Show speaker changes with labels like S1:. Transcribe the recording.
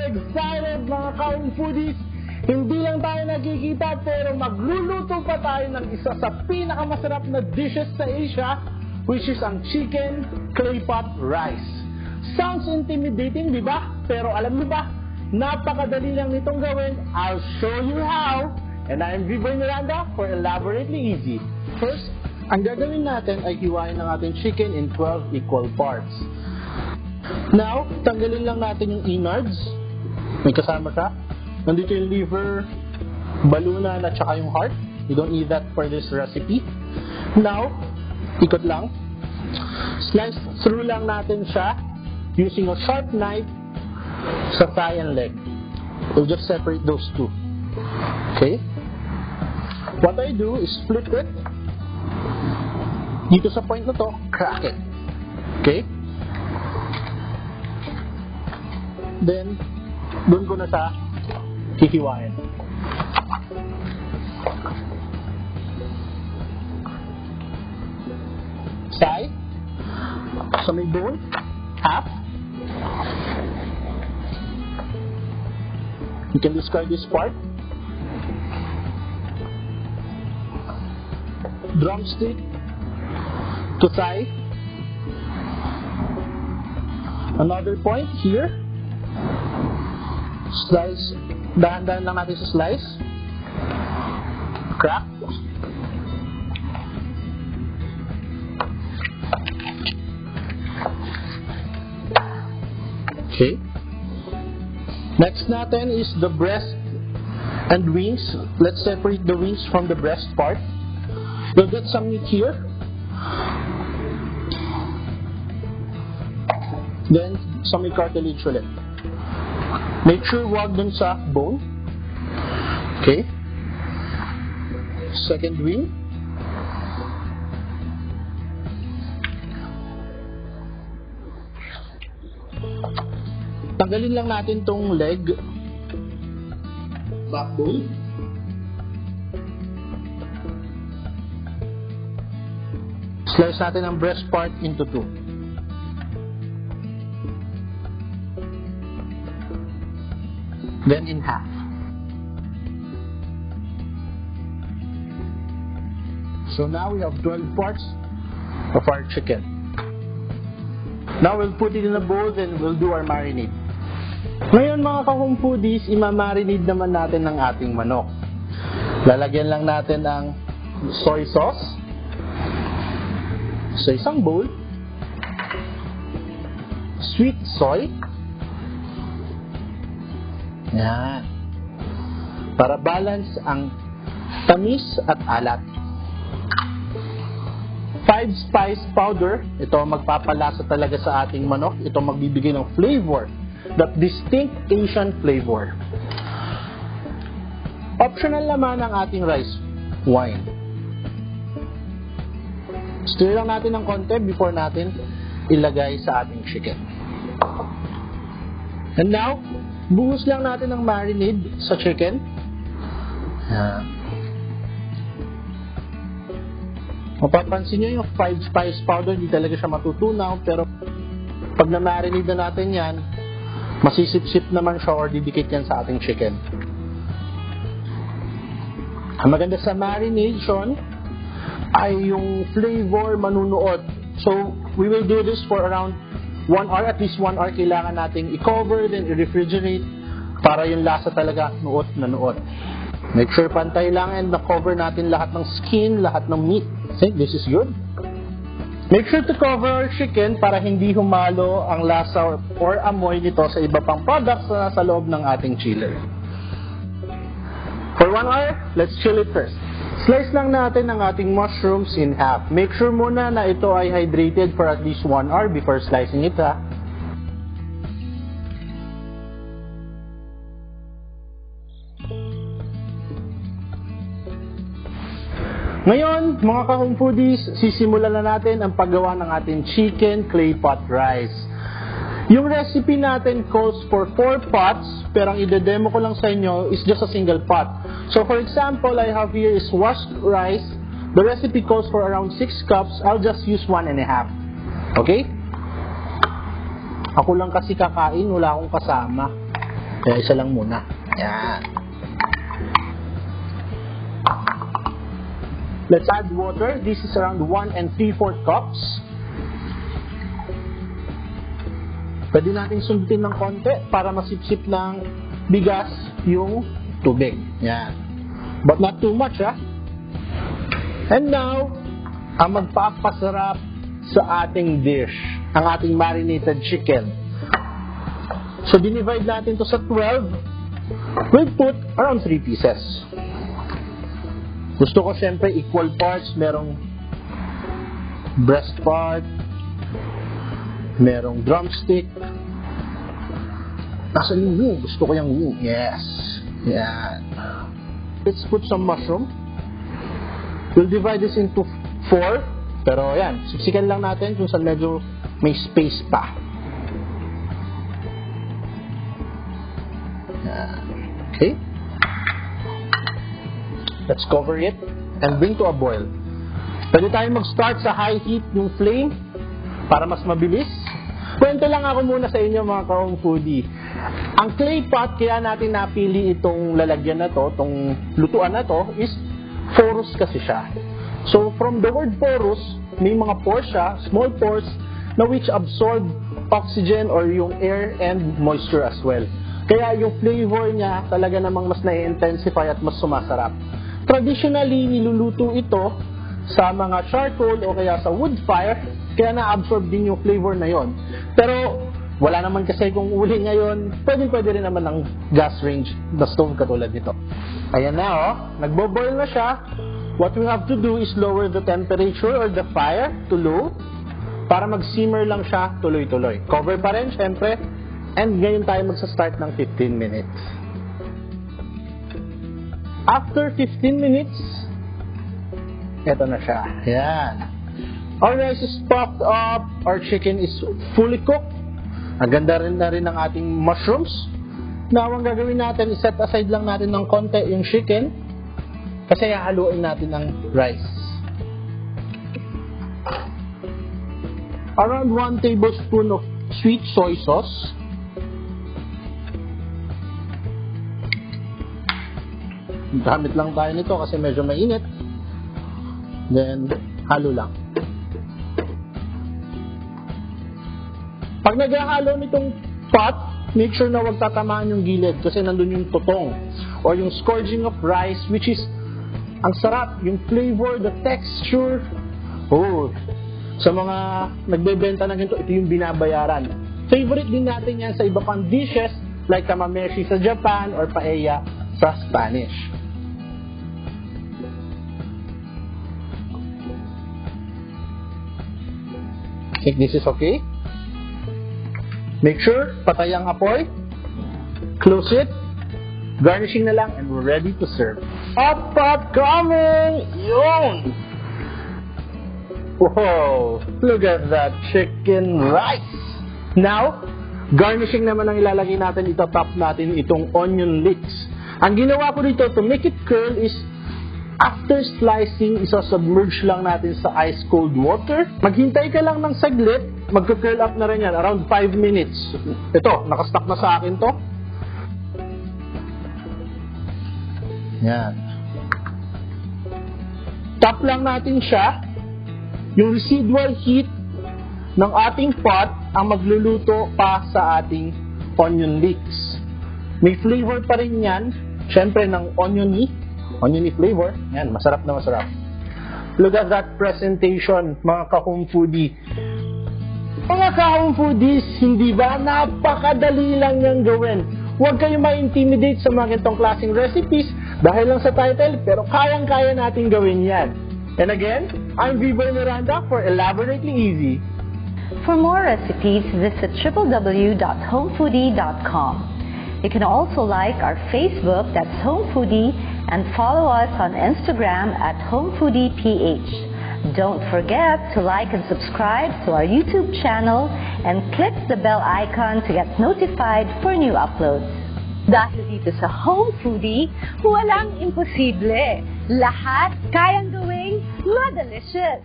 S1: excited mga ka-foodies! Hindi lang tayo nagkikita pero magluluto pa tayo ng isa sa pinakamasarap na dishes sa Asia, which is ang chicken clay pot rice. Sounds intimidating, di ba? Pero alam niyo ba, napakadali lang nitong gawin. I'll show you how. And I'm Viboy Miranda for Elaborately Easy. First, ang gagawin natin ay hiwain ng ating chicken in 12 equal parts. Now, tanggalin lang natin yung innards. May kasama ka. Nandito yung liver, balunan at saka yung heart. You don't need that for this recipe. Now, ikot lang. Slice through lang natin siya using a sharp knife sa thigh and leg. We'll just separate those two. Okay? What I do is flip it. Dito sa point na to, crack it. Okay? Then, doon ko na sa hihiwain. Side. So may bone. Half. You can discard this part. Drumstick to thigh. Another point here. Slice. Dahan-dahan lang natin sa slice. Crack. Okay. Next natin is the breast and wings. Let's separate the wings from the breast part. You'll get some meat here. Then, some cartilage ulit. Make sure wag dun sa bone. Okay. Second wing. Tanggalin lang natin tong leg. Backbone. Slice natin ang breast part into two. Then in half. So now we have 12 parts of our chicken. Now we'll put it in a bowl and we'll do our marinade. Ngayon mga ka-home foodies, ima-marinate naman natin ng ating manok. Lalagyan lang natin ang soy sauce sa isang bowl. Sweet soy. Yan. Para balance ang tamis at alat. 5 spice powder. Ito ang magpapalasa talaga sa ating manok. Ito magbibigay ng flavor. That distinct Asian flavor. Optional naman ang ating rice wine. Stir lang natin ng konti before natin ilagay sa ating chicken. And now, buhos lang natin ng marinade sa chicken. Yan. Mapapansin nyo yung 5 spice powder, hindi talaga siya matutunaw, pero pag na-marinade na natin yan, masisip-sip naman siya or didikit yan sa ating chicken. Ang maganda sa marination ay yung flavor manunuot. So, we will do this for around 1 hour, at least 1 hour kailangan nating i-cover, then i-refrigerate para yung lasa talaga nuot na nuot. Make sure pantay lang and na-cover natin lahat ng skin, lahat ng meat. See, this is good. Make sure to cover our chicken para hindi humalo ang lasa or amoy nito sa iba pang products na nasa loob ng ating chiller. For 1 hour, let's chill it first. Slice lang natin ang ating mushrooms in half. Make sure muna na ito ay hydrated for at least 1 hour before slicing it, ha? Ngayon, mga ka-home foodies, sisimulan na natin ang paggawa ng ating chicken clay pot rice. Yung recipe natin calls for 4 pots, pero ang ide-demo ko lang sa inyo is just a single pot. So for example, I have here is washed rice. The recipe calls for around 6 cups. I'll just use 1 and a half. Okay? Ako lang kasi kakain, wala akong kasama. Kaya isa lang muna. Yan. Let's add water. This is around 1 3/4 cups. Pwede natin sundutin ng konti para masipsip ng bigas yung tubig. Yan. But not too much, ha? And now, ang magpapasarap sa ating dish, ang ating marinated chicken. So, dinivide natin to sa 12. We'll put around 3 pieces. Gusto ko syempre equal parts. Merong breast part, merong drumstick. Nasaan yung wing? Gusto ko yung wing. Yes. Yan. Let's put some mushroom. We'll divide this into 4. Pero yan, siksikan lang natin kung saan medyo may space pa. Yan. Okay. Let's cover it and bring to a boil. Pwede tayong mag-start sa high heat yung flame para mas mabilis. Kwento lang ako muna sa inyo mga ka-home foodie. Ang clay pot, kaya natin napili itong lalagyan na to, itong lutuan na to, is porous kasi siya. So from the word porous, may mga pores siya, small pores, na which absorb oxygen or yung air and moisture as well. Kaya yung flavor niya talaga namang mas na-intensify at mas sumasarap. Traditionally, niluluto ito sa mga charcoal o kaya sa wood fire, kaya na-absorb din yung flavor na yon. Pero wala naman kasi kung uli ngayon, pwede rin naman ng gas range na stove katulad nito. Ayan na oh, nagbo-boil na siya. What we have to do is lower the temperature or the fire to low para mag-simmer lang siya tuloy-tuloy. Cover pa rin syempre, and ngayon tayo magsa-start ng 15 minutes. After 15 minutes, eto na siya. Ayan. Our rice is popped up. Our chicken is fully cooked. Ang ganda rin na rin ng ating mushrooms. Now, ang gagawin natin, set aside lang natin ng konti yung chicken kasi haluin natin ng rice. Around 1 tablespoon of sweet soy sauce. Gamit lang tayo nito kasi medyo mainit. Then, halo lang. Pag naghahalo nitong pot, make sure na huwag tatamaan yung gilid kasi nandun yung tutong or yung scourging of rice, which is ang sarap, yung flavor, the texture. Oh, sa mga nagbebenta ng ganito, ito yung binabayaran. Favorite din natin yan sa iba pang dishes like kamameshi sa Japan or paella sa Spanish. I think this is okay. Make sure, patay ang apoy. Close it. Garnishing na lang and we're ready to serve. Hot pot coming! Yun! Whoa! Look at that chicken rice! Now, garnishing naman ang ilalagay natin, itatop natin itong onion leeks. Ang ginawa ko dito to make it curl is after slicing, isa-submerge lang natin sa ice cold water. Maghintay ka lang ng saglit, magka-curl up na rin yan, around 5 minutes. Ito, nakastock na sa akin to. Yan. Top lang natin siya. Yung residual heat ng ating pot ang magluluto pa sa ating onion leeks. May flavor pa rin yan, syempre ng oniony flavor. Yan, masarap na masarap. Look at that presentation, mga ka-home foodie. Mga ka-home foodies, hindi ba? Napakadali lang niyang gawin. Huwag kayong ma-intimidate sa mga ganitong klaseng recipes dahil lang sa title, pero kayang-kaya natin gawin yan. And again, I'm Vivo Miranda for Elaborately Easy.
S2: For more recipes, visit www.homefoodie.com. You can also like our Facebook, that's Home Foodie, and follow us on Instagram at HomeFoodiePH. Don't forget to like and subscribe to our YouTube channel and click the bell icon to get notified for new uploads. Dahil dito sa Home Foodie, walang imposible. Lahat kayang gawing ma-delicious.